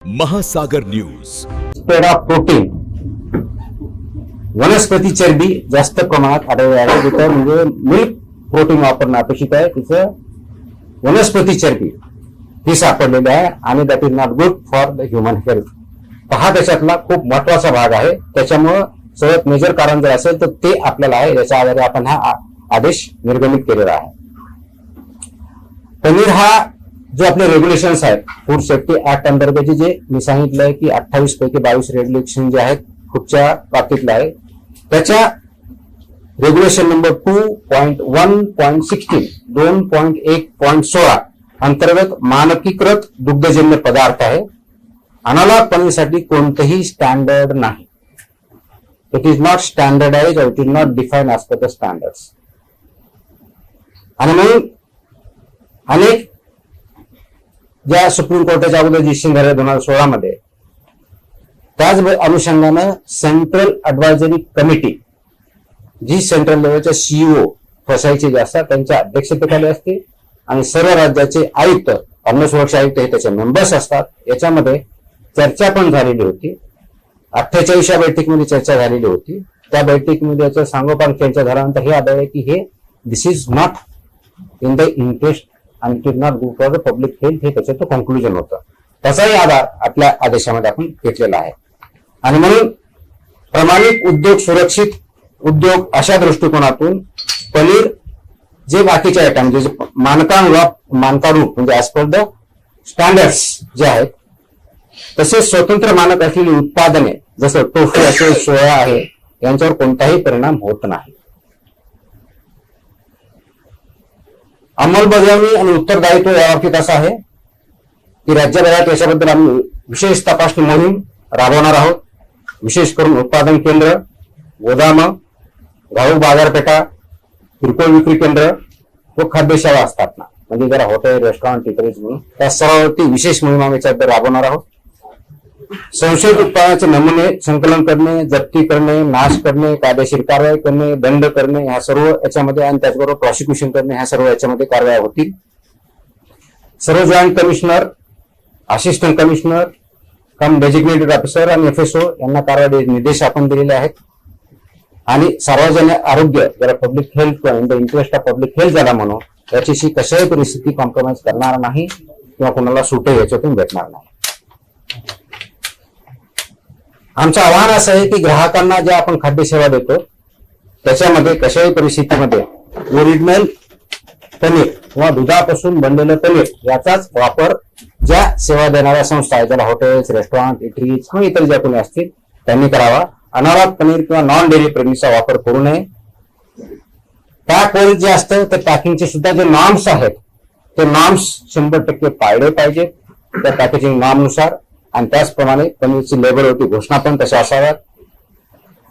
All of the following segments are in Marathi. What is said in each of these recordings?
महासागर न्यूज. स्प्रेड ऑफ प्रोटीन वनस्पती चरबी जास्त प्रमाणात आढळली आहे. जिथं म्हणजे मिल्क प्रोटीन वापरणं अपेक्षित आहे तिचं वनस्पती चरबी ही सापडलेली आहे आणि that is not good for the human health. हा त्याच्यातला खूप महत्वाचा भाग आहे. त्याच्यामुळं सर्वात मेजर कारण जर असेल तर ते आपल्याला आहे. याच्या आधारे आपण हा आदेश निर्गमित केलेला आहे. पनीर हा जो आपले रेग्युलेशन्स आहेत फूड सेफ्टी ऍक्ट अंतर्गत जे मी सांगितलंय की 28 पैकी 22 रेग्युलेशन जे आहेत फूडच्या बाबतीतलं आहे त्याच्या रेग्युलेशन नंबर 2.1.16 2.1.16 अंतर्गत मानकीकृत दुग्धजन्य पदार्थ आहे. अनालॉग पनीरसाठी कोणतेही स्टँडर्ड नाही. इट इज नॉट स्टँडर्डाइज और it is not define as per the standards. आणि म्हणून अनेक ज्या सुप्रीम कोर्टाच्या अगोदर डिसिजन झाले 2016 मध्ये त्याच अनुषंगानं सेंट्रल ऍडवायझरी कमिटी जी सेंट्रल लेवलच्या सीईओ फसायचे जे असतात त्यांच्या अध्यक्षतेखाली असते आणि सर्व राज्याचे आयुक्त अन्न सुरक्षा आयुक्त हे त्याचे मेंबर्स असतात. याच्यामध्ये चर्चा पण झालेली होती. 48व्या बैठकीमध्ये चर्चा झालेली होती. त्या बैठकीमध्ये याचं सांगोपांग चर्चा झाल्यानंतर हे आढळले की हे this is not in the interest आणि it is not good for the public health हे त्याचं कन्क्लुजन होतं. त्याचाही आधार आपल्या आदेशामध्ये आपण घेतलेला आहे. आणि म्हणून प्रमाणित उद्योग सुरक्षित उद्योग अशा दृष्टिकोनातून पनीर जे बाकीचे आयटम जे मानकानुरूप म्हणजे ऍज पर द स्टँडर्ड्स जे आहेत तसेच स्वतंत्र मानक असलेली उत्पादने जसं टोफू असेल सोया आहे यांच्यावर कोणताही परिणाम होत नाही. अंमलबजावणी आणि उत्तरदायित्व याबाबतीत असं आहे की राज्यभरात याच्याबद्दल आम्ही विशेष तपासणी मोहीम राबवणार आहोत. विशेष करून उत्पादन केंद्र, गोदाम, घाऊक बाजारपेठा, किरकोळ विक्री केंद्र व खाद्यसेवा असतात ना म्हणजे जरा हॉटेल रेस्टॉरंट इतरेच म्हणून त्या सर्वांवरती विशेष मोहीम आम्ही याच्याबद्दल राबवणार आहोत. संशयित उत्पादनाचे नमुने संकलन करणे, जप्ती करणे, नाश करणे, कायदेशीर कारवाई करणे, दंड करणे ह्या सर्व याच्यामध्ये आणि त्याचबरोबर प्रॉसिक्युशन करणे ह्या सर्व याच्यामध्ये कारवाया होतील. सर्व जॉईंट कमिशनर, असिस्टंट कमिशनर कम डेजिग्नेटेड ऑफिसर आणि एफएसओ यांना कारवाई निर्देश आपण दिलेले आहेत. आणि सार्वजनिक आरोग्य जरा public health in the interest of public health झाला म्हणून याच्याशी कशाही परिस्थिती कॉम्प्रोमाइज करणार नाही किंवा कोणाला सुटे याच्यातून भेटणार नाही. आमचं आव्हान असं आहे की ग्राहकांना ज्या आपण खाद्यसेवा देतो त्याच्यामध्ये कशाही परिस्थितीमध्ये ओरिजिनल पनीर किंवा दुधापासून बनलेलं पनीर याचाच वापर ज्या सेवा देणाऱ्या संस्था आहेत ज्याला हॉटेल्स, रेस्टॉरंट, इटरीज किंवा इतर ज्या कोणी असतील त्यांनी करावा. अनावश्यक पनीर किंवा नॉन डेअरी पनीरचा वापर करू नये. पॅक वरील जे असतं ते पॅकिंगचे सुद्धा जे नॉर्म्स आहेत ते नॉर्म्स 100% पाळले पाहिजेत त्या पॅकेजिंग नॉर्मनुसार आणि त्याचप्रमाणे पनीरची लेबलवरती घोषणा पण तशा असाव्यात.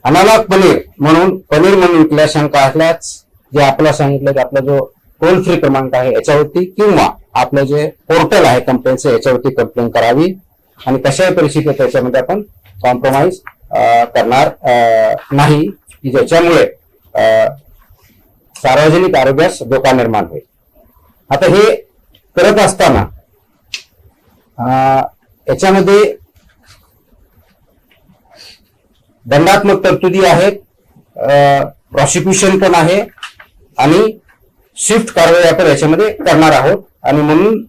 अनालॉग पनीर म्हणून पनीर म्हणून विकल्या शंका असल्यास जे आपल्याला सांगितलं की आपला जो टोल फ्री क्रमांक आहे याच्यावरती किंवा आपलं जे पोर्टल आहे कंप्लेंटचं याच्यावरती कंप्लेंट करावी आणि कशाही परिस्थितीत त्याच्यामध्ये आपण कॉम्प्रोमाइज करणार नाही की ज्याच्यामुळे सार्वजनिक आरोग्यास धोका निर्माण होईल. आता हे करत असताना याच्यामध्ये दंडात्मक तरतुदी आहेत, प्रॉसिक्युशन पण आहे आणि स्विफ्ट कारवाई आपण याच्यामध्ये करणार आहोत. आणि म्हणून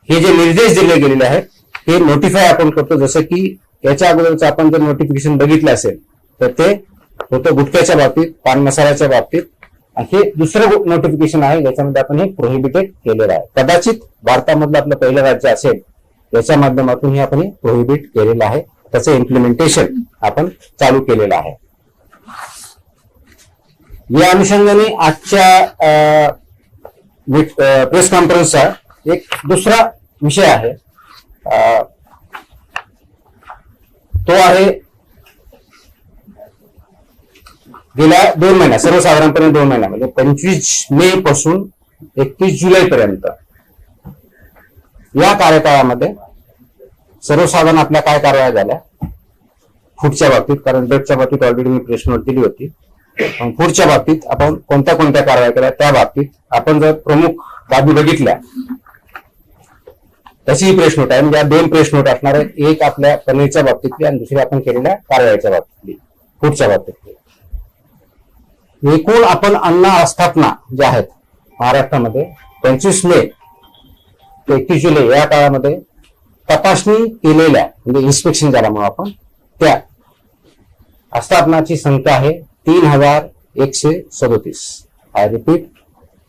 हे जे निर्देश दिले गेलेले आहेत हे नोटिफाय आपण करतो. जसं की याच्या अगोदरच आपण जर नोटिफिकेशन बघितलं असेल तर ते होतं गुटख्याच्या बाबतीत, पान मसाल्याच्या बाबतीत. हे दुसरं नोटिफिकेशन आहे ज्याच्यामध्ये आपण हे प्रोहिबिटेड केलेलं आहे. कदाचित भारतामधलं आपलं पहिलं राज्य असेल याच्या माध्यमातून हे आपण प्रोहिबिट केलेलं आहे. त्याचं इम्प्लिमेंटेशन आपण चालू केलेलं आहे. या अनुषंगाने आजच्या प्रेस कॉन्फरन्सचा एक दुसरा विषय आहे तो आहे गेल्या 2 महिन्या सर्वसाधारणपणे 2 महिन्या म्हणजे 25 मे पासून 31 जुलै पर्यंत या कार्यकाळामध्ये सर्वसाधारण आपल्या काय कारवाया झाल्या फूडच्या बाबतीत, कारण ड्रगच्या बाबतीत ऑलरेडी मी प्रेस नोट दिली होती. फूडच्या बाबतीत आपण कोणत्या कोणत्या कारवाया केल्या त्या बाबतीत आपण जर प्रमुख बाबी बघितल्या त्याची प्रेस नोट आहे. म्हणजे दोन प्रेस नोट असणार आहेत, एक आपल्या पनीरच्या बाबतीतली आणि दुसरी आपण केलेल्या कारवाईच्या बाबतीतली, फूडच्या बाबतीतली. एकूण आपण अन्न आस्थापना ज्या आहेत महाराष्ट्रामध्ये 25 मे ते 31 जुलै या काळामध्ये तपासणी केलेल्या म्हणजे इन्स्पेक्शन झाल्यामुळे आपण त्या आस्थापनाची संख्या आहे 3137. आय रिपीट,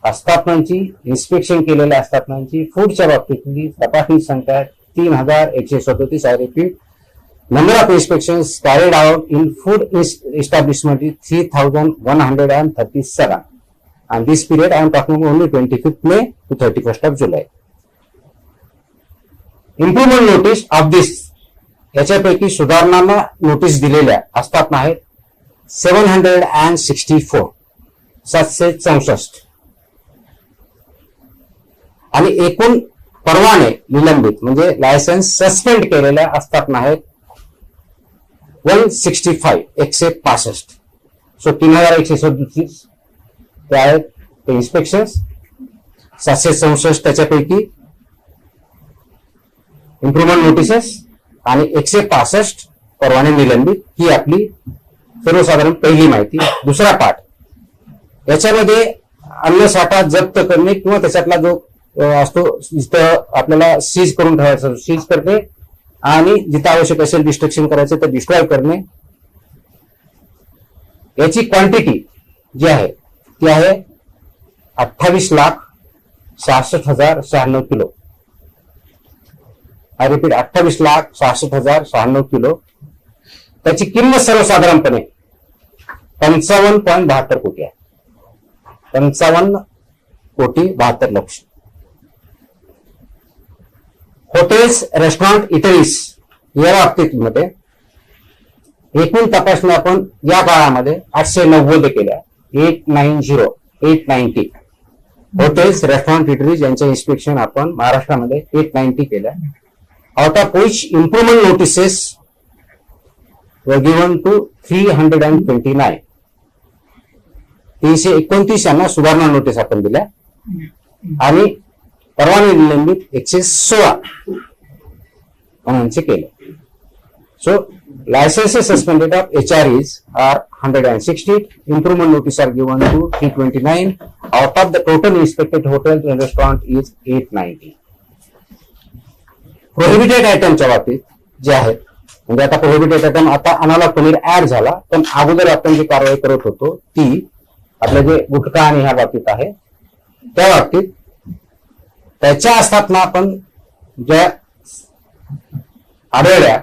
आस्थापनांची इन्स्पेक्शन केलेल्या आस्थापनांची फूडच्या बाबतीतली तपासणी संख्या 3137. I repeat, number of inspections carried out in food establishment is 3137, and this period I am talking about only 25th May to 31st of July. Improvement notice of this, याच्यापैकी सुधारणा नोटीस दिलेल्या आस्थापना आहेत 764, 764, आणि एकूण परवाने निलंबित म्हणजे लायसन्स सस्पेंड केलेल्या आस्थापना आहेत 165, 165. सो 3137 ते आहेत ते इन्स्पेक्शन, 764 त्याच्यापैकी इम्प्रुव्हमेंट नोटिसेस आणि 165 परवाने निलंबित. ही आपली सर्वसाधारण पहिली माहिती. दुसरा पाठ, याच्यामध्ये अन्न साठा जप्त करणे किंवा त्याच्यातला जो असतो जिथं आपल्याला सीज करून ठेवायचा सीज करणे आणि जिथं आवश्यक असेल डिस्ट्रक्शन करायचं तर डिस्ट्रॉय करणे. याची क्वांटिटी जी आहे ती आहे 28,66,096 किलो. I repeat, 28,66,096 kilo. त्याची किंमत सर्वसाधारणपणे 55.72 कोटी आहे. 55,72,00,000. हॉटेल्स, रेस्टॉरंट, इटरीज या बाबतीमध्ये एकूण तपासणी आपण या काळामध्ये 890 केल्या. 890 हॉटेल्स, रेस्टॉरंट, इटरीज यांचे इन्स्पेक्शन आपण महाराष्ट्रामध्ये 890 केल्या. Out of which improvement notices वर गिव्हन टू 329. 329 यांना सुधारणा नोटीस आपण दिल्या आणि परवाने निलंबित 116 जणांचे केले. So licences suspended of HREs are 160. Improvement notice are given to 329. Out of the total inspected hotels and restaurant is 890. Prohibited आयटमच्या बाबतीत जे आहेत म्हणजे आता प्रोहिबिटेड आयटम आता अनालॉग पनीर ऍड झाला, पण अगोदर आपण जी कारवाई करत होतो ती आपल्या जे गुटखा आणि ह्या बाबतीत आहे त्या बाबतीत त्याच्या आस्थापना आपण ज्या आढळल्या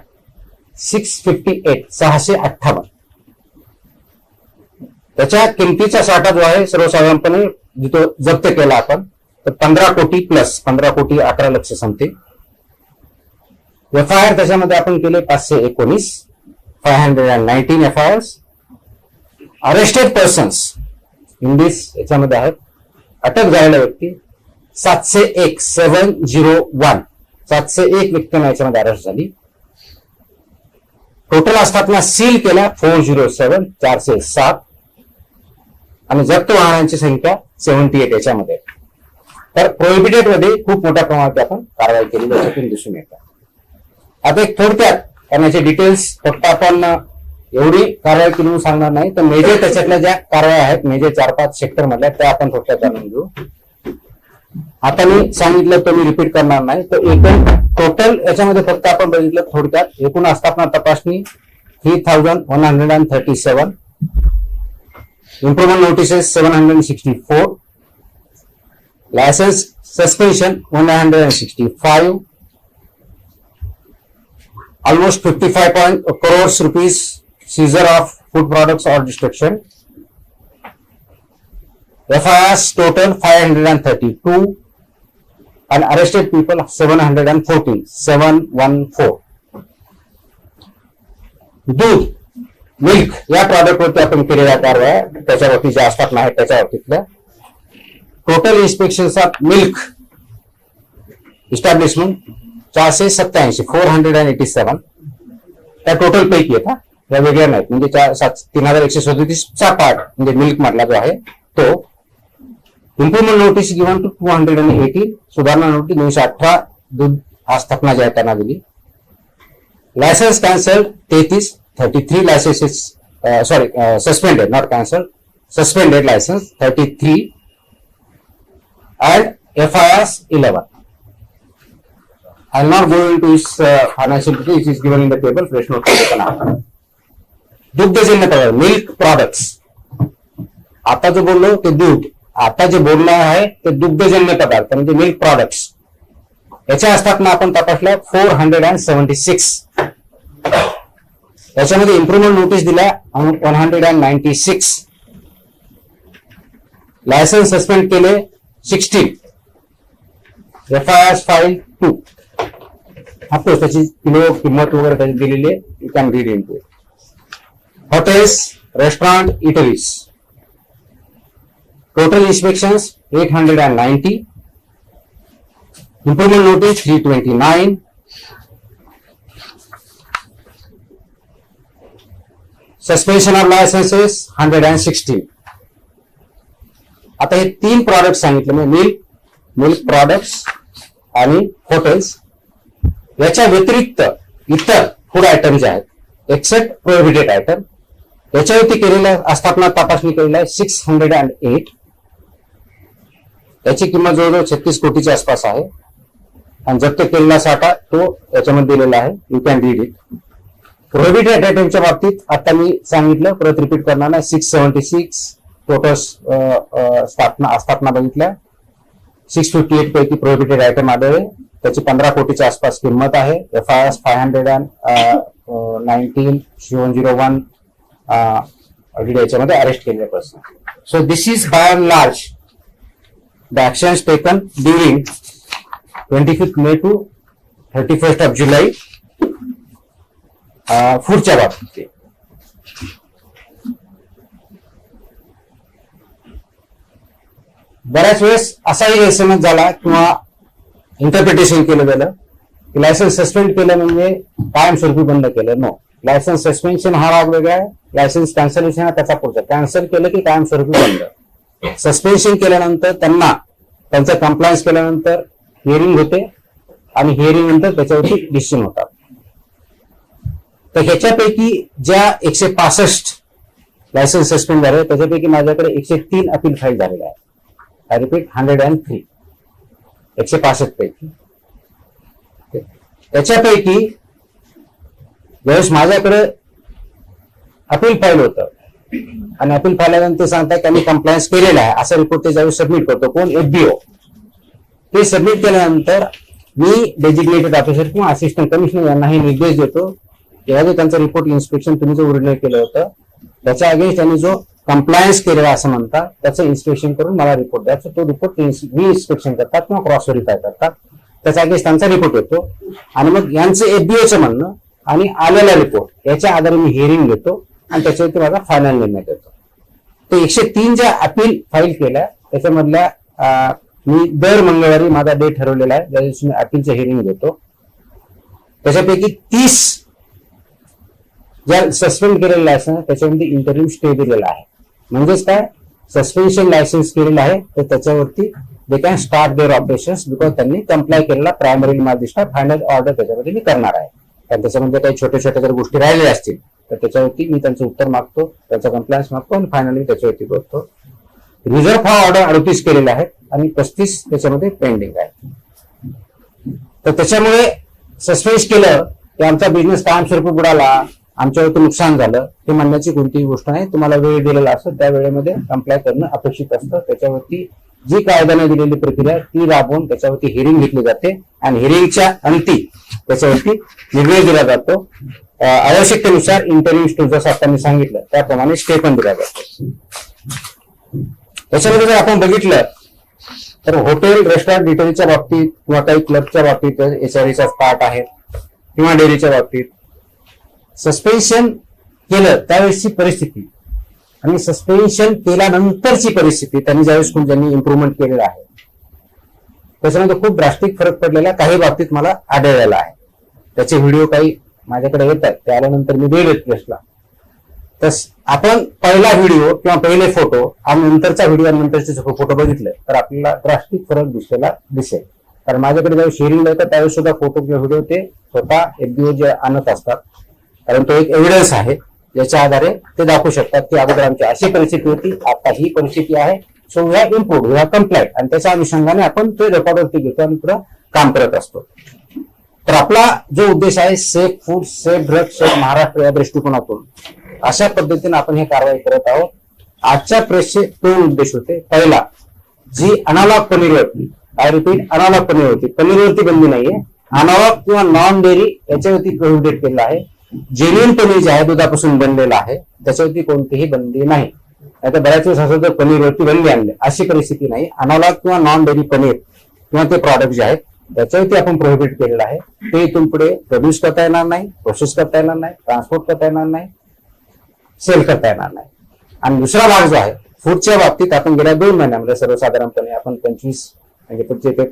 658 त्याच्या किमतीचा साठा जो आहे सर्वसाधारणपणे जिथं जप्त केला आपण तर 15 कोटी प्लस 15 कोटी 11 लक्ष समथिंग. FIR त्याच्यामध्ये आपण केले 519, 519 FIRs. Arrested persons in this याच्यामध्ये आहेत अटक झालेल्या व्यक्ती 701, 701 व्यक्तींना याच्यामध्ये अरेस्ट झाली. टोटल आस्थापना सील केल्या 407, 407 आणि जप्त वाहनांची संख्या 78 याच्यामध्ये. तर प्रोहिबिटेड मध्ये खूप मोठ्या प्रमाणात आपण कारवाई केली याच्यातून दिसून येतात. आता एक थोडक्यात करण्याचे डिटेल्स फक्त आपण एवढी कारवाई केली म्हणून सांगणार नाही, तर मेजर त्याच्यातल्या ज्या कारवाया आहेत मेजर 4-5 सेक्टर मधल्या त्या आपण थोडक्यात जाणून घेऊ. आता मी सांगितलं तर मी रिपीट करणार नाही. तर एकूण टोटल याच्यामध्ये फक्त आपण बघितलं थोडक्यात एकूण आस्थापना तपासणी 3,137, improvement notices 764, licence suspension 165, almost 55 crores rupees seizure of food products or destruction. FIRs total 532 and arrested people 714. दूध, मिल्क या प्रॉडक्ट वरती आपण केलेल्या कारवाया त्याच्या बाबतीत ज्या असतात नाही त्याच्या बाबतीतल्या टोटल इन्स्पेक्शन्स ऑफ मिल्क इस्टॅब्लिशमेंट 487, 487 त्या टोटल पैकी येतात, या वेगळ्या नाहीत. म्हणजे 3,137 चा पार्ट म्हणजे मिल्क मधला जो आहे तो. इम्प्रुव्हमेंट नोटीस गिव्हन टू 218, सुधारणा नोटीस 218 दूध आस्थापना जी आहे त्यांना दिली. Licence cancel 33 licences suspended, not cancel, suspended licence 33 and FIRs 11. I'll not go into its financial detail. It is given in the table. Fresh note करना. दुग्धजन्य पदार्थ, मिल्क प्रोडक्ट्स. आता जो बोललो ते दूध, आता जे बोलणं आहे ते दुग्धजन्य पदार्थ म्हणजे मिल्क प्रोडक्ट्स. याच्या आस्थापना आपण तपासल्या 476. याच्यामध्ये इम्प्रुव्हमेंट नोटीस दिल्या 196. लायसन्स सस्पेंड केले 16. FIRs file 2. ऑफकोर्स त्याची किलो किंमत वगैरे त्याची दिलेली आहे. You can read in two. Hotels, restaurant, eateries. Total inspections 890. Improvement notice 329. Suspension of licences 116. आता हे 3 प्रॉडक्ट सांगितले मी, मिल्क प्रॉडक्ट्स आणि हॉटेल्स. याच्या व्यतिरिक्त इतर फूड आयटम जे आहेत एक्सेप्ट प्रोहिबिटेड आयटम, याच्यावरती केलेल्या आस्थापना तपासणी केलेली आहे 608. याची किंमत जवळजवळ 36 कोटीच्या आसपास आहे आणि जप्त केलेला साठा तो याच्यामध्ये दिलेला आहे. You can read it. Prohibited आयटमच्या बाबतीत आता मी सांगितलं, परत रिपीट करणार नाही. 676 टोटल आस्थापना बघितल्या. 658 पैकी प्रोहिबिटेड आयटम आढळले. त्याची 15 कोटीच्या आसपास किंमत आहे. FIRs 519 101 ऑलरेडी याच्यामध्ये अरेस्ट केलेले person. So this is by and large the actions taken during 25 May to 31 July फूडच्या बाबतीत. बऱ्याच वेळेस असाही गैरसमज झाला किंवा इंटरप्रिटेशन केलं गेलं की लायसन्स सस्पेंड केलं म्हणजे कायमस्वरूपी बंद केलं. नो, लायसन्स सस्पेन्शन हा भाग वेगळा आहे, लायसन्स कॅन्सलेशन हा त्याचा पुढचा. कॅन्सल केलं की कायमस्वरूपी बंद. सस्पेन्शन केल्यानंतर त्यांचं कंप्लायन्स केल्यानंतर हिअरिंग होते आणि हिअरिंग नंतर त्याच्यावरती डिसिजन होतात. तर ह्याच्यापैकी ज्या 165 लायसन्स सस्पेंड झाले त्याच्यापैकी माझ्याकडे 103 अपील फाईल झालेले आहे. I repeat 103. 165 पैकी. त्याच्यापैकी ज्यावेळेस माझ्याकडे अपील फाईल होतं आणि अपील फाईलनंतर सांगतात की आम्ही कंप्लायन्स केलेला आहे असा रिपोर्ट ते ज्यावेळेस सबमिट करतो कोण, FBO. ते सबमिट केल्यानंतर मी डेजिग्नेटेड ऑफिसर किंवा असिस्टंट कमिशनर यांना हे निर्देश देतो की जो त्यांचा रिपोर्ट इन्स्पेक्शन तुम्ही जो ओरिजिनल केलं होतं त्याच्या अगेन्स्ट त्यांनी जो कंप्लायन्स केलेला असं म्हणतात त्याचं इन्स्पेक्शन करून मला रिपोर्ट द्यायचा. तो रिपोर्ट मी इन्स्पेक्शन करतात किंवा क्रॉस व्हेरिफाय करतात. त्याच्या अगेन्स्ट त्यांचा रिपोर्ट येतो आणि मग यांचं FBOचं म्हणणं आणि आलेला रिपोर्ट याच्या आधारे मी हिअरिंग घेतो आणि त्याच्यावरती माझा फायनल निर्णय देतो. तर 103 ज्या अपील फाईल केल्या त्याच्यामधल्या मी दर मंगळवारी माझा डे ठरवलेला आहे ज्या दिवशी मी अपीलचं हिअरिंग घेतो. त्याच्यापैकी 30 ज्या सस्पेंड केलेलं लायसन्स त्याच्यामध्ये इंटरिम स्टे दिलेला आहे. म्हणजेच काय, सस्पेन्शन लायसन्स केलेलं आहे तर त्याच्यावरती they can start there operations because त्यांनी कंप्लाय केलेला प्रायमरी माझा फायनल ऑर्डर त्याच्यामध्ये मी करणार आहे. कारण त्याच्यामध्ये काही छोट्या छोट्या जर गोष्टी राहिलेल्या असतील तर त्याच्यावरती मी त्यांचं उत्तर मागतो, त्यांचा कंप्लायन्स मागतो आणि फायनली त्याच्यावरती करतो. रिझर्व्ह फॉर ऑर्डर 38 केलेले आहेत आणि 35 त्याच्यामध्ये पेंडिंग आहे. तर त्याच्यामुळे सस्पेन्स केलं की आमचा बिझनेस कायमस्वरूपी बुडाला, आमच्यावरती नुकसान झालं हे म्हणण्याची कोणतीही गोष्ट नाही. तुम्हाला वेळ दिलेला असतो त्या वेळेमध्ये कंप्लाय करणं अपेक्षित असतं. त्याच्यावरती जी कायद्याने दिलेली प्रक्रिया ती राबवून त्याच्यावरती हिअरिंग घेतली जाते आणि हिअरिंगच्या अंती त्याच्यावरती निर्णय दिला जातो. आवश्यकतेनुसार इंटरिम स्टे जसं आता मी सांगितलं त्याप्रमाणे स्टे पण दिला जातो. त्याच्यामध्ये जर आपण बघितलं तर हॉटेल, रेस्टॉरंट, डिटेलच्या बाबतीत किंवा काही क्लबच्या बाबतीत HRAचा पार्ट आहे किंवा डेअरीच्या बाबतीत सस्पेन्शन केलं त्यावेळेसची परिस्थिती आणि सस्पेन्शन केल्यानंतरची परिस्थिती त्यांनी ज्यावेळेस ज्यांनी इम्प्रुव्हमेंट केलेलं आहे त्याच्यामध्ये खूप ड्रास्टिक फरक पडलेला काही बाबतीत मला आढळलेला आहे. त्याचे व्हिडिओ काही माझ्याकडे येतात ते आल्यानंतर मी देईल प्रेसला. तर आपण पहिला व्हिडिओ किंवा पहिले फोटो आणि नंतरचा व्हिडिओ आणि नंतरचे फोटो बघितले तर आपल्याला ड्रास्टिक फरक दिसेल. कारण माझ्याकडे जेव्हा शेअरिंग होतं त्यावेळेस सुद्धा फोटो किंवा व्हिडिओ ते स्वतः FBO जे आणत असतात, कारण तो एक एव्हिडन्स आहे ज्याच्या आधारे ते दाखवू शकतात की अगोदर आमची अशी परिस्थिती होती, आता ही परिस्थिती आहे, so we have improved, we have complied, आणि त्याच्या अनुषंगाने आपण ते रेकॉर्डवरती घेतो आणि पुढे काम करत असतो. तर आपला जो उद्देश आहे safe food, safe drug, safe Maharashtra या दृष्टिकोनातून अशा पद्धतीने आपण हे कारवाई करत आहोत. आजच्या प्रेसचे 2 उद्देश होते. पहिला, जी अनालॉग पनीर होती, आय रिपीट अनालॉग पनीर होती, पनीरवरती बंदी नाहीये, अनालॉग किंवा नॉन डेअरी याच्यावरती प्रोहिबिटेड केलेलं आहे. जेन्युइन पनीर जे आहे दुधापासून बनलेलं आहे त्याच्यावरती कोणतीही बंदी नाही. आता बऱ्याच वेळेस असं तर पनीरवरती बंदी आणली, अशी परिस्थिती नाही. अनालॉग किंवा नॉन डेअरी पनीर किंवा ते प्रॉडक्ट जे आहेत त्याच्यावरती आपण प्रोहिबिट केलेलं आहे. ते इथून पुढे प्रोड्यूस करता येणार नाही, प्रोसेस करता येणार नाही, ट्रान्सपोर्ट करता येणार नाही, सेल करता येणार नाही. आणि दुसरा भाग जो आहे फूडच्या बाबतीत, आपण गेल्या 2 महिन्यामध्ये सर्वसाधारणपणे आपण 25 म्हणजे पुढचे ते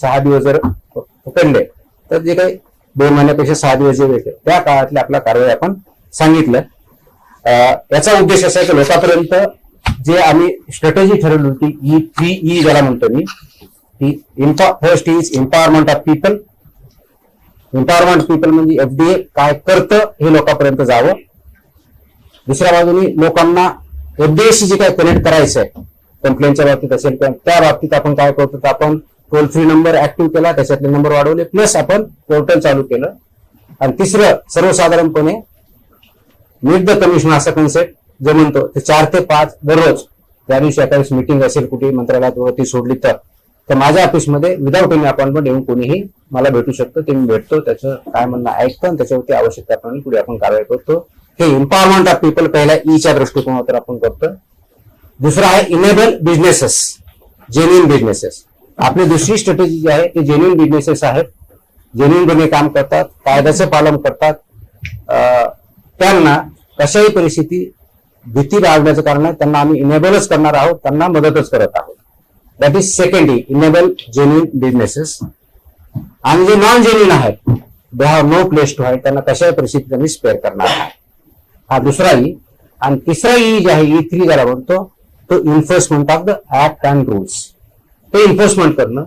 6 दिवस जर पकडले तर जे काही 2 महिन्यापेक्षा 6 दिवस जे वेळ त्या काळातली आपल्या कारवाई आपण सांगितलं. याचा उद्देश असा आहे की लोकांपर्यंत जे आम्ही स्ट्रॅटेजी ठरवली होती, 3E ज्याला म्हणतो मी, first is empowerment of people. Empowerment people म्हणजे FDA काय करतं हे लोकांपर्यंत जावं. दुसऱ्या बाजूने लोकांना FDAशी जे काय कनेक्ट करायचं आहे कंप्लेंटच्या बाबतीत असेल किंवा त्या बाबतीत आपण काय करतो तर आपण टोल फ्री नंबर ऍक्टिव्ह केला, त्याच्यातले नंबर वाढवले, प्लस आपण पोर्टल चालू केलं. आणि तिसरं, सर्वसाधारणपणे मीट द कमिशन असा कन्सेप्ट जो म्हणतो ते 4 ते 5 दररोज, त्या दिवशी एखादी मीटिंग असेल कुठे मंत्रालयात वरती सोडली तर माझ्या ऑफिसमध्ये विदाऊट एनी अपॉइंटमेंट येऊन कोणीही मला भेटू शकतो. ते मी भेटतो, त्याचं काय म्हणणं ऐकतो आणि त्याच्यावरती आवश्यक त्याप्रमाणे पुढे आपण कारवाई करतो. हे एम्पॉवरमेंट ऑफ पीपल पहिल्या ईच्या दृष्टिकोनातून आपण करतो. दुसरा आहे इनेबल बिझनेसेस, जेन्युइन बिझनेसेस. आपली दुसरी स्ट्रॅटेजी जी आहे ते जेन्युइन बिझनेसेस आहेत, जेन्युइनपणे काम करतात, कायद्याचं पालन करतात, त्यांना कशाही परिस्थिती भीती बाळगण्याचं कारण आहे, त्यांना आम्ही इनेबलच करणार आहोत, त्यांना मदतच करत आहोत. That is second E, enable genuine businesses. आणि जे नॉन जेन्युइन आहेत, they have no place to hide, त्यांना कशाही परिस्थितीत त्यांनी स्पेअर करणार आहे. हा दुसरा ई. आणि तिसरा ई जे आहे E3 ज्याला म्हणतो तो enforcement of the act and rules. ते इन्फोर्समेंट करणं.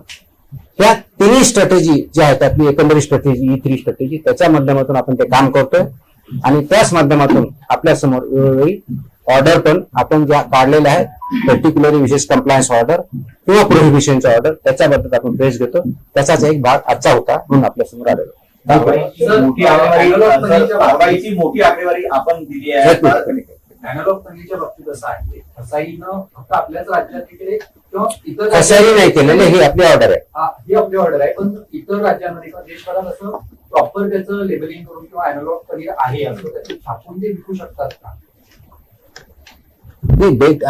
या तिन्ही स्ट्रॅटेजी ज्या आहेत आपली एकंदरीत स्ट्रॅटेजी, E3 स्ट्रॅटेजी, त्याच्या माध्यमातून आपण ते काम करतोय. आणि त्याच माध्यमातून आपल्या समोर वेळोवेळी ऑर्डर पण आपण ज्या काढलेल्या आहेत, पर्टिक्युलरली विशेष कंप्लायन्स ऑर्डर किंवा प्रोहिबिशनच्या ऑर्डर, त्याच्याबद्दल आपण प्रेस घेतो. त्याचाच एक भाग आजचा होता म्हणून आपल्या समोर आलेलो. कारवाईची मोठी आकडेवारी आपण दिली आहे. अॅनालॉग पनीरच्या बाबतीत असं आहे, फसाईनं फक्त आपल्याच राज्यात तिकडे किंवा इतर फसाई नाही केलेलं, ही आपली ऑर्डर आहे. ही आपली ऑर्डर आहे, पण इतर राज्यांमध्ये किंवा देशभरात असं प्रॉपर त्याचं लेबलिंग करून किंवा अॅनालॉग पनीर आहे असं त्याचे छापून ते विकू शकतात का?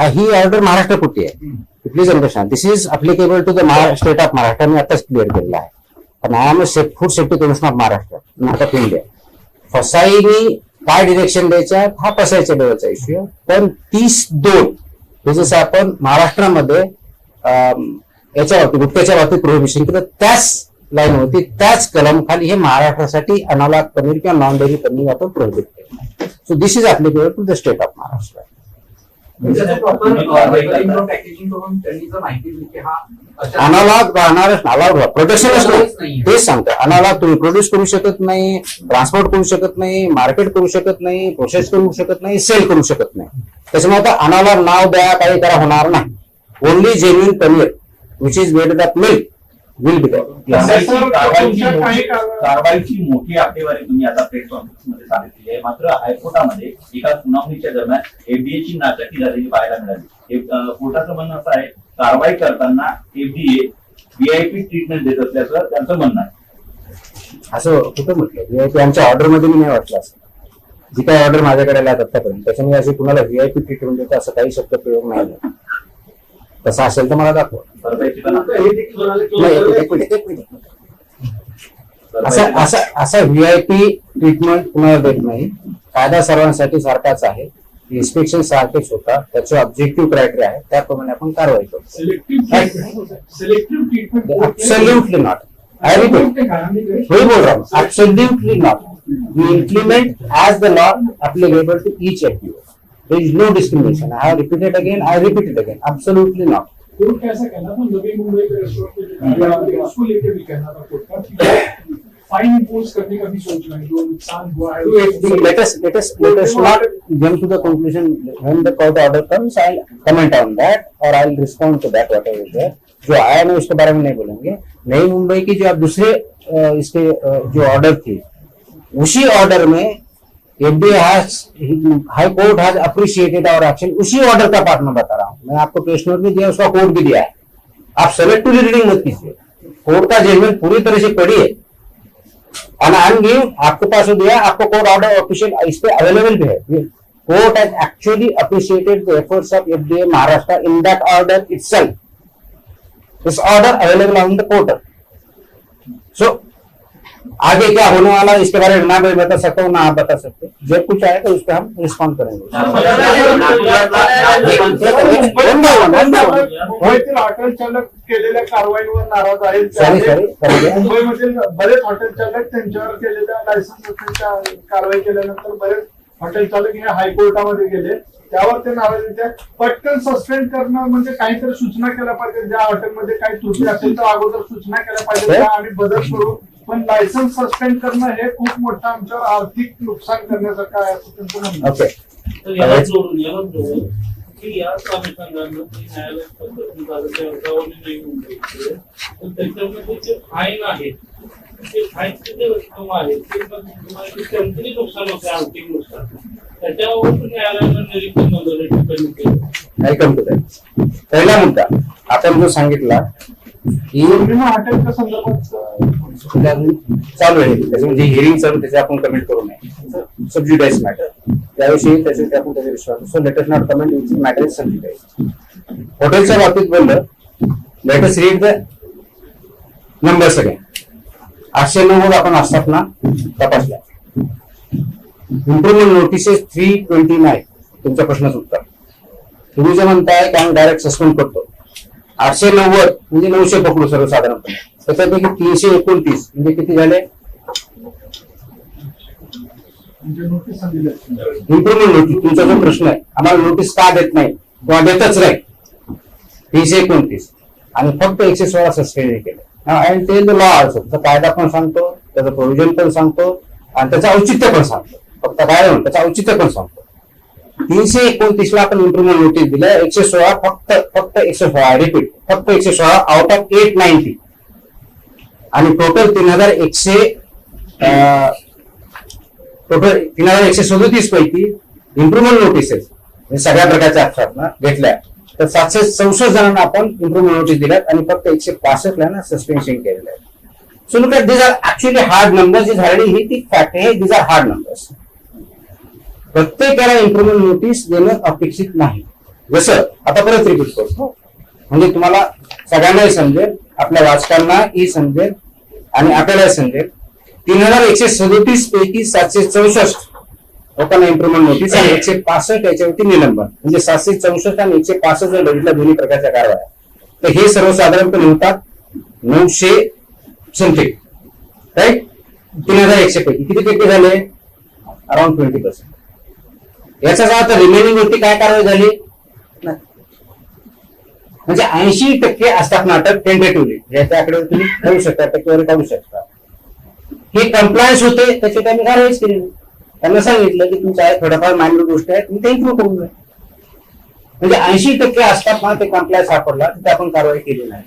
ही ऑर्डर महाराष्ट्र पुरती आहे. Please understand, this is applicable to the state of Maharashtra. मी आताच क्लिअर केलेला आहे. पण I am food safety commission of Maharashtra, not of India. फसाईनी काय डिरेक्शन द्यायच्या हा फसायच्या लेवलचा इश्यू आहे. पण 30(2) हे जसं आपण महाराष्ट्रामध्ये याच्या बाबतीत गुटख्याच्या बाबतीत प्रोहिबिशन केलं, त्याच लाईन होती, त्याच कलम खाली हे महाराष्ट्रासाठी अनालॉग पनीर किंवा नॉन डेअरी पनीर आपण प्रोहिबिट केलं. So this is applicable to the state of Maharashtra. Analog प्रोडक्शनच नाही, तेच सांगतो. अनालॉग तुम्ही प्रोड्यूस करू शकत नाही, ट्रान्सपोर्ट करू शकत नाही, मार्केट करू शकत नाही, प्रोसेस करू शकत नाही, सेल करू शकत नाही. त्याच्यामुळे आता अनालॉग नाव द्या, काही करा होणार नाही. Only genuine paneer which is made of milk will be कारवाईची मोठी आकडेवारी तुम्ही आता प्रेस कॉन्फरन्समध्ये सांगितली आहे. मात्र हायकोर्टामध्ये एका सुनावणीच्या दरम्यान FDAची नाचक्की झालेली पाहायला मिळाली. कोर्टाचं म्हणणं असं आहे, कारवाई करताना FDA VIP ट्रीटमेंट देत असल्याचं त्यांचं म्हणणं आहे. असं कुठं म्हटलं? VIP आमच्या ऑर्डरमध्ये मी नाही वाटलं असं. जी काही ऑर्डर माझ्याकडे आल्या आतापर्यंत त्याच्यामुळे अशी कुणाला VIP ट्रीटमेंट देतं असं काही शब्द प्रयोग नाही. तसं असेल तर मला दाखवा. असा VIP ट्रीटमेंट कुणाला देत नाही. कायदा सर्वांसाठी सारखाच आहे, इन्स्पेक्शन सारखेच होता, त्याचे ऑब्जेक्टिव्ह क्रायटेरिया आहे, त्याप्रमाणे आपण कारवाई करतो. Absolutely not. आय रिपीट, वही बोल रहा हूँ, absolutely not. We implement as the law applicable to each FDO. There is no discrimination. I have repeated again, I repeat it again. Absolutely not. Court का ऐसा कहना था नवी मुंबई के रेस्टोरेंट उसको लेकर भी कहना था कोर्ट का कि फाइन इम्पोज करने का भी सोच रहे हैं जो नुकसान हुआ है। Let us not jump to the conclusion. When the court order comes, I'll comment on that or I'll respond to that whatever is there. जो आया मैं उसके बारे में नहीं बोलेंगे। नई मुंबई की जो आप दूसरे इसके जो ऑर्डर थी उसी ऑर्डर में FDA high court has appreciated our action, उसी ऑर्डर का पार्ट मैं बता रहा हूँ। मैं आपको प्रेस नोट भी दिया, उसका कोर्ट भी दिया है। आप सेलेक्टिव रीडिंग मत कीजिए, कोर्ट का जजमेंट पूरी तरह से पढ़िए। आपके पास दिया, आपको कोर्ट ऑर्डर ऑफिशियल इस पे अवेलेबल भी है। Court has actually appreciated the efforts of FDA Maharashtra in that order itself. This order available on the portal. So आगे क्या होने वाला है इसके बारे में ना मैं बता सकता हूँ ना आप बता सकते। जब कुछ आएगा उस पर हम रिस्पॉन्ड करेंगे। मुंबईतील हॉटेल चालक केलेल्या कारवाईवर नाराज आहेत। मुंबईमधील बरेच हॉटेल चालक त्यांच्यावर केलेल्या लायसन्स कारवाई केल्यानंतर बरेच हॉटेल चालक हे हायकोर्टामध्ये गेले, त्यावर ते नाराज आहेत। पटकन सस्पेंड करणं म्हणजे काहीतरी सूचना केल्या पाहिजे, ज्या हॉटेलमध्ये काही त्रुटी असेल तर अगोदर सूचना केल्या पाहिजे, आम्ही बदल करू। पण लायसन्स सस्पेंड करणं हे खूप मोठं आमच्यावर आर्थिक नुकसान करण्यासारखं आहे असं त्यांचं म्हणणं आहे। तर याला जोडून की या अनुषंगानं न्यायालयात पद्धती झाल्याच्या अर्जावरून नाही म्हणते तर त्याच्यामध्ये जे फाईन आहे ते फाईनचे जे रक्कम आहे ते तुम्हाला कोणतरी नुकसान होते, आर्थिक नुकसान, त्याच्यावर न्यायालयानं निरीक्षण नोंदवले टिप्पणी केली। ऐकून पहिला मुद्दा आपण जो सांगितला की हॉटेलच्या संदर्भात चालू आहे, त्याच्यामध्ये हिअरिंग चालू त्याचे आपण कमेंट करू नये। सबज्युडाइज मॅटर त्याविषयी त्याचे आपण त्याचा विश्वास। So let us not comment which matter is sub judice. हॉटेलच्या बाबतीत बोललं, let us read the numbers again. 890 आपण आस्थापना तपासल्या। इम्प्रुव्हमेंट नोटिसेस 329 तुमच्या प्रश्नाचं उत्तर। तुम्ही जे म्हणताय की आम्ही डायरेक्ट सस्पेंड करतो, 890 म्हणजे 900 पकडू सर्वसाधारणपणे, त्याच्यापैकी 329 म्हणजे किती झाले? Improvement notice. तुमचा जो प्रश्न आहे आम्हाला नोटीस का देत नाही किंवा देतच नाही, 329 आणि फक्त 116 सस्पेंड केले। And tell the law also, त्याचा कायदा पण सांगतो, त्याचं प्रोव्हिजन पण सांगतो आणि त्याचं औचित्य पण सांगतो। फक्त काय म्हणून त्याचं औचित्य पण सांगतो। 329 ला आपण इम्प्रुव्हमेंट नोटीस दिलं, 116 फक्त 116 रिपीट फक्त 116 आउट ऑफ 890 आणि टोटल 3137 पैकी इम्प्रुव्हमेंट नोटिसेस सगळ्या प्रकारच्या आक्षेपना घेतल्या तर 764 जणांना आपण इम्प्रुव्हमेंट नोटीस दिल्यात आणि फक्त 165 ला सस्पेन्शन केलेलं आहे। So look at this are actually hard numbers is already ही ती फॅक्ट आहे, दिस आर हार्ड नंबर्स। प्रत्येकाला इम्प्रुव्हमेंट नोटीस देणं अपेक्षित नाही। जसं आता परत रिपीट करतो म्हणजे तुम्हाला सगळ्यांनाही समजेल, आपल्या वाचकांनाही समजेल आणि आपल्यालाही समजेल। 3137 पैकी 764 लोकांना इम्प्रुव्हमेंट नोटीस आणि 165 याच्यावरती निलंबन, म्हणजे 764 आणि 165 जर बघितल्या दोन्ही प्रकारच्या कारवाया तर हे सर्वसाधारणपणे होतात 900 समथिंग, राईट। 3100 पैकी किती टक्के झाले? अराउंड 20%। याचाच अर्थ रिमेनिंग वरती काय कारवाई झाली? म्हणजे 80% असतात नाटक टेंटेटिव्हली, याच्या आकडे तुम्ही काढू शकता, टक्केवारी काढू शकता। हे कम्प्लायन्स होते त्याच्यात आम्ही कारवाईच केली। त्यांना सांगितलं की तुमच्या थोड्याफार माइनर गोष्टी आहेत तुम्ही ते इम्प्रूव्ह करून घ्या। म्हणजे 80% असतात ना ते कम्प्लायन्स सापडला तिथे आपण कारवाई केली नाही।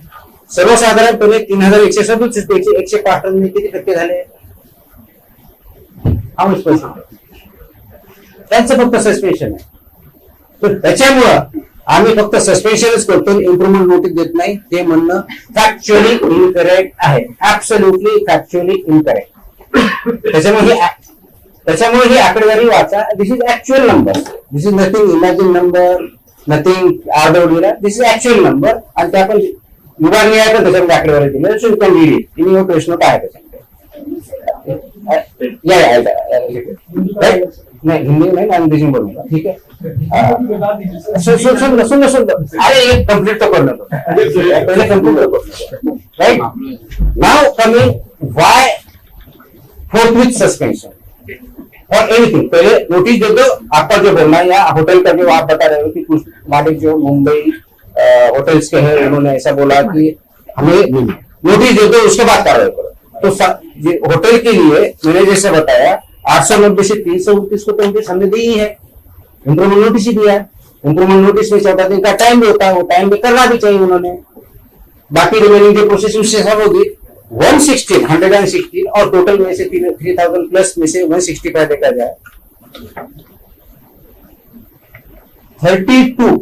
सर्वसाधारणपणे 3137 पैकी 165 किती टक्के झाले? त्यांचं फक्त सस्पेन्शन आहे। तर त्याच्यामुळं आम्ही फक्त सस्पेन्शनच करतो, इम्प्रुव्हमेंट नोटीस देत नाही, ते म्हणणं फॅक्च्युअली इनकरेक्ट आहे, ऍब्सोल्युटली फॅक्च्युअली इनकरेक्ट। त्याच्यामुळे ही आकडेवारी वाचा। This is actual number, this is nothing imagine number, nothing आरडब्ल्यूला, दिस इज ऍक्च्युअल नंबर आणि त्या आपण विभागणी आहे तर त्याच्यामध्ये आकडेवारी दिली। So you can read it in your प्रश्न काय आहे त्याच्यामध्ये नहीं हिंदी में अंग्रेजी में बोलूंगा, ठीक है। सुन अरे ये कंप्लीट तो करना पहले कंप्लीट तो करना, राइट। नाउ कमिंग व्हाई फोर्थविथ सस्पेंशन और एनीथिंग। पहले नोटिस दे दो, आपका जो बोलना है या होटल का जो आप बता रहे हो कि कुछ मालिक जो मुंबई होटल्स के हैं, उन्होंने ऐसा बोला कि हमें नोटिस दे दो, उसके बाद कार्रवाई करो। तो होटल के लिए मैंने जैसे बताया 890 से 329 को तो नोटिस हमने दी ही है, इम्प्रूवमेंट नोटिस ही दिया है। इम्प्रूवमेंट नोटिस में 14 दिन का टाइम भी होता है, वो टाइम भी करना भी चाहिए उन्होंने। बाकी रिमेनिंग जो प्रोसेस उससे सब होगी 116 और टोटल में से 3000 प्लस में से 165 देखा जाए 32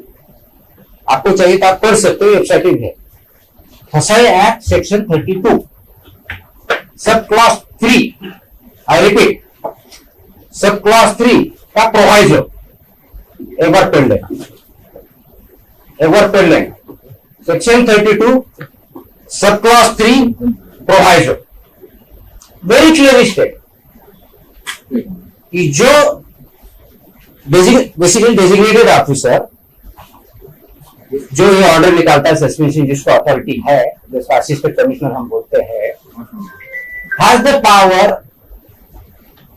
आपको चाहिए तो आप कर सकते हो, वेबसाइट है FSSAI act section 32 sub class 3, I repeat sub class 3 का प्रोवाइजर एक बार पढ़ लें section 32 sub class 3 proviso very clear state कि जो बेसिकली डेजिग्नेटेड ऑफिसर जो ये ऑर्डर निकालता है सस्पेंशन, जिसको अथॉरिटी है, जिसका असिस्टेंट कमिश्नर हम बोलते हैं, has the power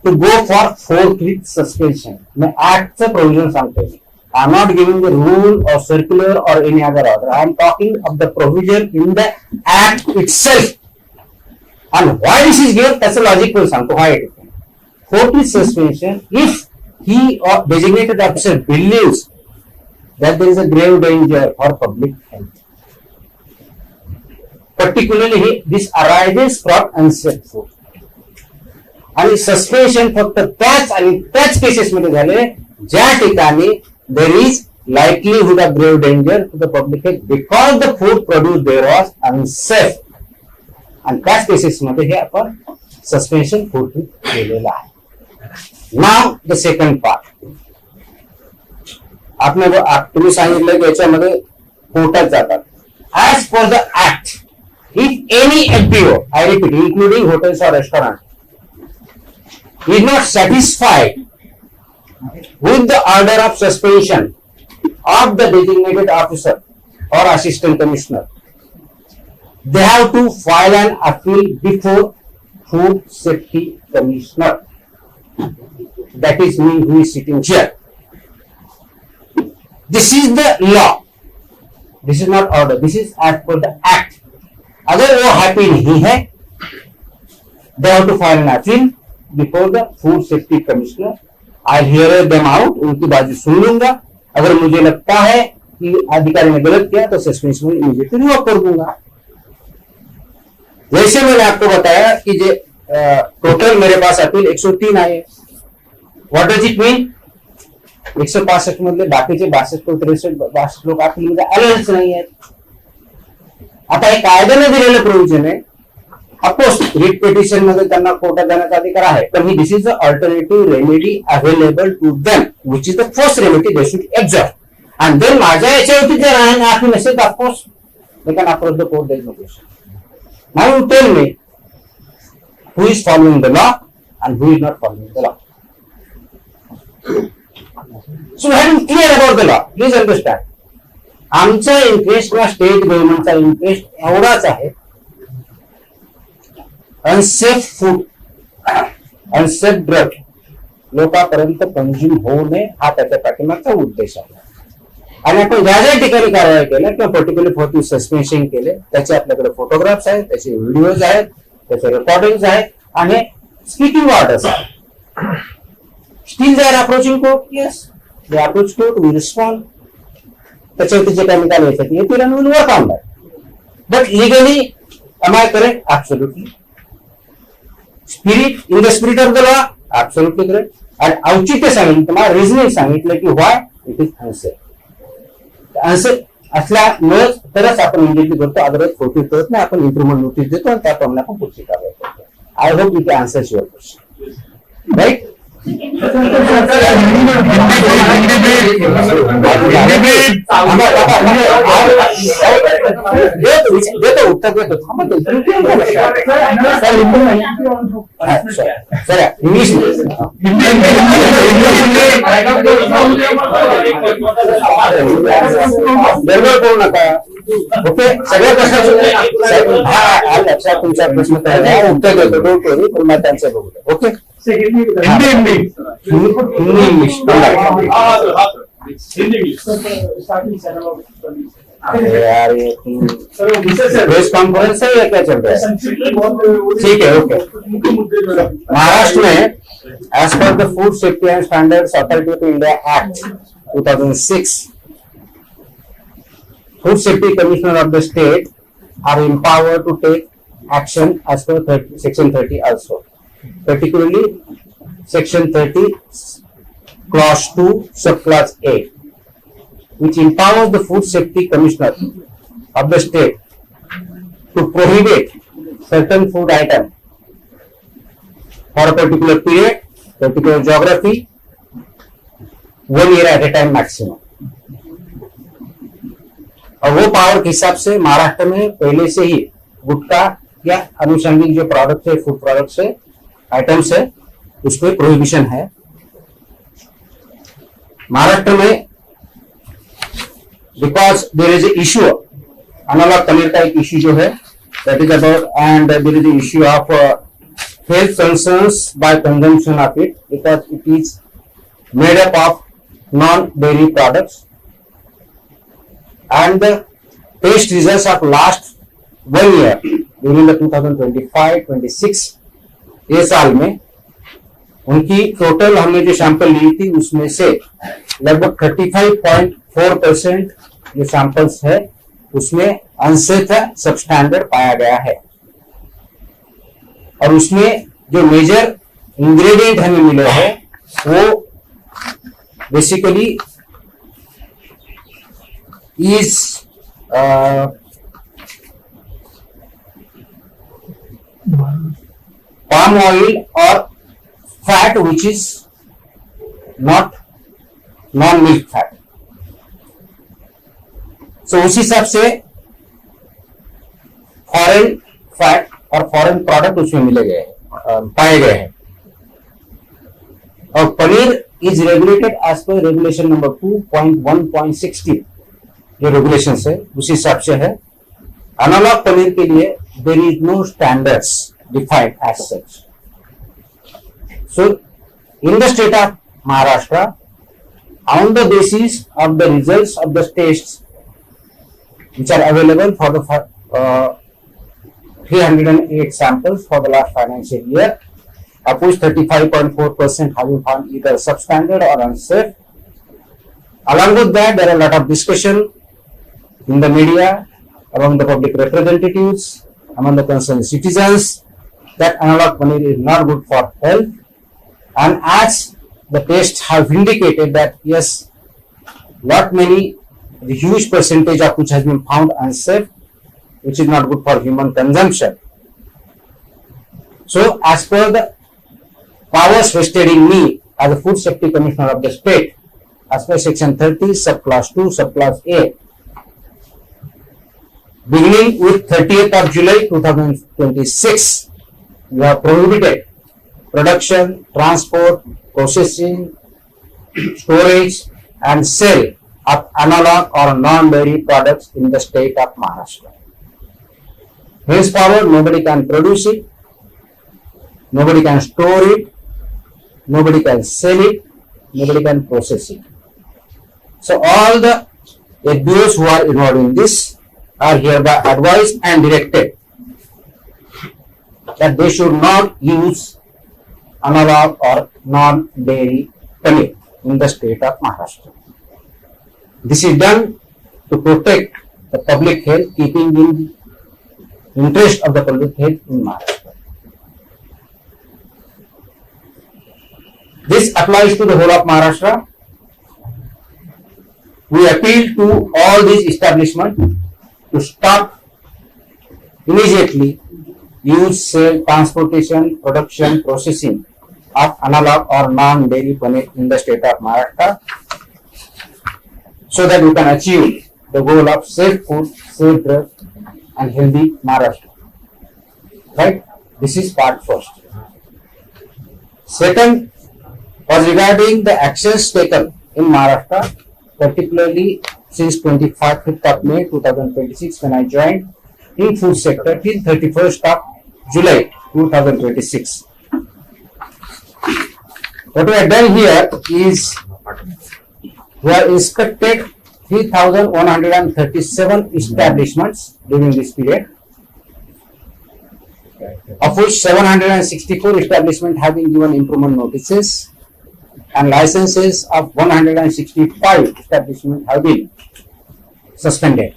to go for forthwith suspension. मैं एक्ट से प्रोविजन सांगते हैं, I am not giving the rule और सर्कुलर और any other order, I am talking of the provision in the act itself and why this is given, that's a logical सांगतो why it is forthwith suspension if he or designated officer believes that there is a grave danger for public health. Particularly, this arises from unsafe food. आणि सस्पेन्शन फक्त त्याच केसेस मध्ये झाले ज्या ठिकाणी there is likelihood of grave danger to the public health because the food produce there was unsafe, आणि त्याच केसेस मध्ये हे आपण सस्पेन्शन फूड केलेलं आहे. नाउ द सेकंड पार्ट, तुम्ही सांगितलं की याच्यामध्ये कोर्टात जातात. As per the act if any FDO, I repeat including hotels or restaurants, is not satisfied with the order of suspension of the designated officer or assistant commissioner, they have to file an appeal before Food Safety Commissioner. That is me who is sitting here. This is the law. This is not order. This is as per the act. अगर वो happy नहीं है, they have to file an appeal before the Food Safety Commissioner. I'll hear them out. उनकी बात सुन लूंगा. अगर मुझे लगता है कि अधिकारी ने गलत किया तो सस्पेंशन में इमीडिएटली रिवॉक कर दूंगा. जैसे मैंने आपको बताया कि टोटल मेरे पास अपील 103 आए. व्हॉट डज इट मीन? 165 मधले बाकीचे 62 लोक अपीलमध्ये आलेच नाही आहेत. आता हे कायद्याने दिलेलं प्रोव्हिजन आहे. ऑफकोर्स रिट पिटिशन मध्ये त्यांना कोर्टात जाण्याचा अधिकार आहे, पण ही this is the alternative remedy available to them which is the first remedy they should exhaust. And then माझ्या याच्यावरती जर अपील असेल of course they can approach the court. There is no question. Now you tell me who is following the law and who is not following the law. So we have to be clear about the law. Please understand. आमचा इंटरेस्ट किंवा स्टेट गव्हर्नमेंटचा इंटरेस्ट एवढाच आहे, अनसेफ फूड, अनसेफ ड्रग लोकांपर्यंत कंझ्युम होऊ नये हा त्याच्या पाठीमागचा उद्देश आहे. आणि आपण ज्या ज्या ठिकाणी कारवाई केल्या किंवा पर्टिक्युलर फोर्थ सस्पेन्शन केले त्याचे आपल्याकडे फोटोग्राफ्स आहेत, त्याचे व्हिडिओज आहेत, त्याचे रेकॉर्डिंग आहेत आणि स्पीकिंग ऑर्डर्स आहेत. Still they are approaching court. Yes, they approach court, we respond. त्याच्यावरती जे काही निकाल यायचे येतील आणि will work on that. But legally am I correct? Absolutely. Spirit in the spirit of the law absolutely correct. आणि औचित्य सांगितलं, तुम्हाला रिझनिंग सांगितलं की why it is unsafe. Unsafe असल्यामुळे तरच आपण इमिडिएटली करतो, अदरवाईज फोर्टी करत नाही. आपण इम्प्रुव्हमेंट नोटीस देतो आणि त्याप्रमाणे आपण पुढची कारवाई करतो. I hope it answers your question. Right? देतो उत्तर देतो. सर इंग्लिश गडबड करू नका. ओके, सगळ्या प्रश्नाचं लक्षात तुमचा प्रश्न काय उत्तर देतो. डोंट वरी, पुन्हा त्यांचं बघू. Okay, Hindi Hindi English starting अरे यार ये सर विशेष है प्रेस कॉन्फ्रेंस है या क्या चल रहा है? संक्षिप्त बहुत ठीक है, ओके। मुख्य मुद्दे जो है महाराष्ट्र में as per the food safety and standards authority of India act 2006, food safety commissioner of the state are empowered to take action as per section 30 also, particularly section 30 clause 2 subclause A, which empowers the food safety commissioner of the state to prohibit certain food item for a particular period, particular geography, 1 year at a time maximum. और वो पावर के हिसाब से महाराष्ट्र में पहले से ही गुटखा या अनुषंगिक जो प्रोडक्ट है, फूड प्रोडक्ट्स है, आइटम्स है, उस पर प्रोहिबिशन है। महाराष्ट्र में because there is a issue, analog paneer का एक इश्यू जो है, that is about, and there is issue of health concerns by consumption of it, because it is made up of non-dairy products, and the test results of last 1 year during the 2025-26 ये साल में उनकी टोटल हमने जो सैंपल ली थी उसमें से लगभग 35.4% जो सैंपल्स है उसमें अनसेफ सबस्टैंडर्ड पाया गया है। और उसमें जो मेजर इंग्रेडिएंट हमें मिले हैं वो basically is palm oil or fat which is not non-milk fat. So उस हिसाब से फॉरेन फैट और फॉरेन प्रोडक्ट उसमें मिले गए हैं, पाए गए हैं। और paneer is regulated as per regulation number 2.1.16 जो रेगुलेशन है उस हिसाब से है। एनालॉग पनीर के लिए there is no standards defined as such. So in the state of Maharashtra, on the basis of the results of the tests which are available for the 308 samples for the last financial year, of which 35.4% have been found either substandard or unsafe. Along with that, there are a lot of discussion in the media, among the public representatives, among the concerned citizens, that analog paneer is not good for health. And as the tests have indicated that yes, the huge percentage of which has been found unsafe, which is not good for human consumption. So, as per the powers vested in me as the Food Safety Commissioner of the state, as per section 30, subclass 2, subclass A, beginning with 30th of July 2026, we have prohibited production, transport, processing, storage and sale of analog or non-dairy products in the state of Maharashtra. Henceforward, nobody can produce it, nobody can store it, nobody can sell it, nobody can process it. So all the FBOs who are involved in this are hereby advised and directed that they should not use analog or non-dairy paneer in the state of Maharashtra. This is done to protect the public health, keeping in interest of the public health in Maharashtra. This applies to the whole of Maharashtra. We appeal to all these establishments to stop immediately use, sale, transportation, production, processing of analog or non-dairy paneer in the state of Maharashtra, so that we can achieve the goal of safe food, safe drug and healthy Maharashtra. Right? This is part first. Second was regarding the actions taken in Maharashtra, particularly since 25th of May 2026 when I joined in food sector till 31st of July 2026. What we have done here is we have inspected 3,137 establishments during this period, of which 764 establishments have been given improvement notices, and licenses of 165 establishments have been suspended.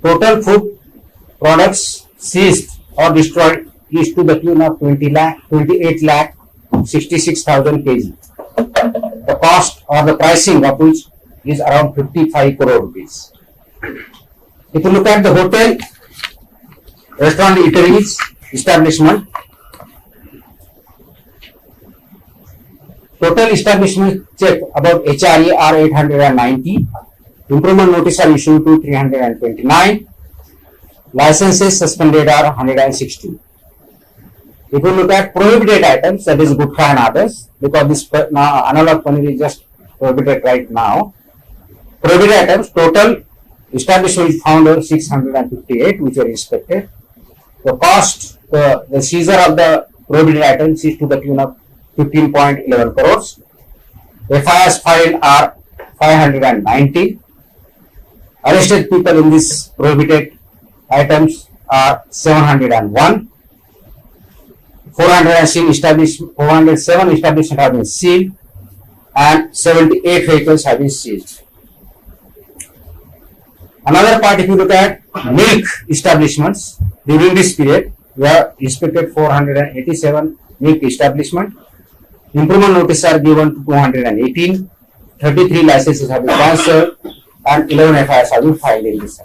Total food products seized or destroyed is to the tune of 28,66,000 kg. The cost or the pricing of which is around 55 crore rupees. If you look at the hotel, restaurant, eateries, establishment, total establishment check about HRE are 890, improvement notice are issued to 329, licenses suspended are 160. If you look at prohibited items, that is Gutkha and others, because this now analog paneer is just prohibited right now. Prohibited items, total establishment found 658 which were inspected. The cost, the seizure of the prohibited items is to the tune of 15.11 crores. FIRs filed are 590. Arrested people in this prohibited items are 701. 407 establishments have been sealed and 78 vehicles have been seized. Another part, if you look at milk establishments, during this period, we have inspected 487 milk establishments. Improvement notices are given to 218, 33 licenses have been cancelled, and 11 FIRs have been filed in this.